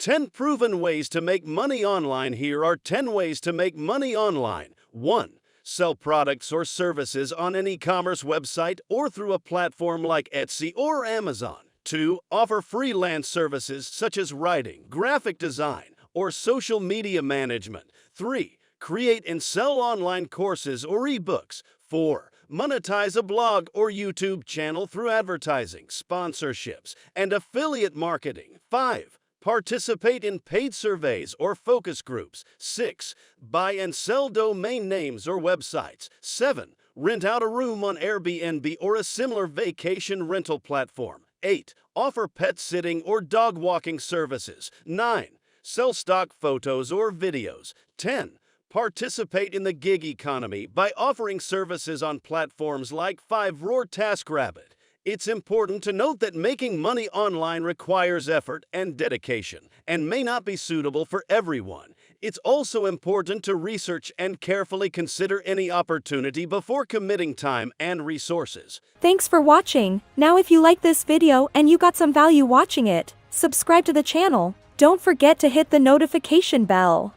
10 proven ways to make money online. Here are 10 ways to make money online. 1. Sell products or services on an e-commerce website or through a platform like Etsy or Amazon. 2. Offer freelance services such as writing, graphic design, or social media management. 3. Create and sell online courses or ebooks. 4. Monetize a blog or YouTube channel through advertising, sponsorships, and affiliate marketing. 5. Participate in paid surveys or focus groups. 6. Buy and sell domain names or websites. 7. Rent out a room on Airbnb or a similar vacation rental platform. 8. Offer pet sitting or dog walking services. 9. Sell stock photos or videos. 10. Participate in the gig economy by offering services on platforms like Fiverr or TaskRabbit. It's important to note that making money online requires effort and dedication and may not be suitable for everyone. It's also important to research and carefully consider any opportunity before committing time and resources. Thanks for watching. Now if you like this video and you got some value watching it, subscribe to the channel. Don't forget to hit the notification bell.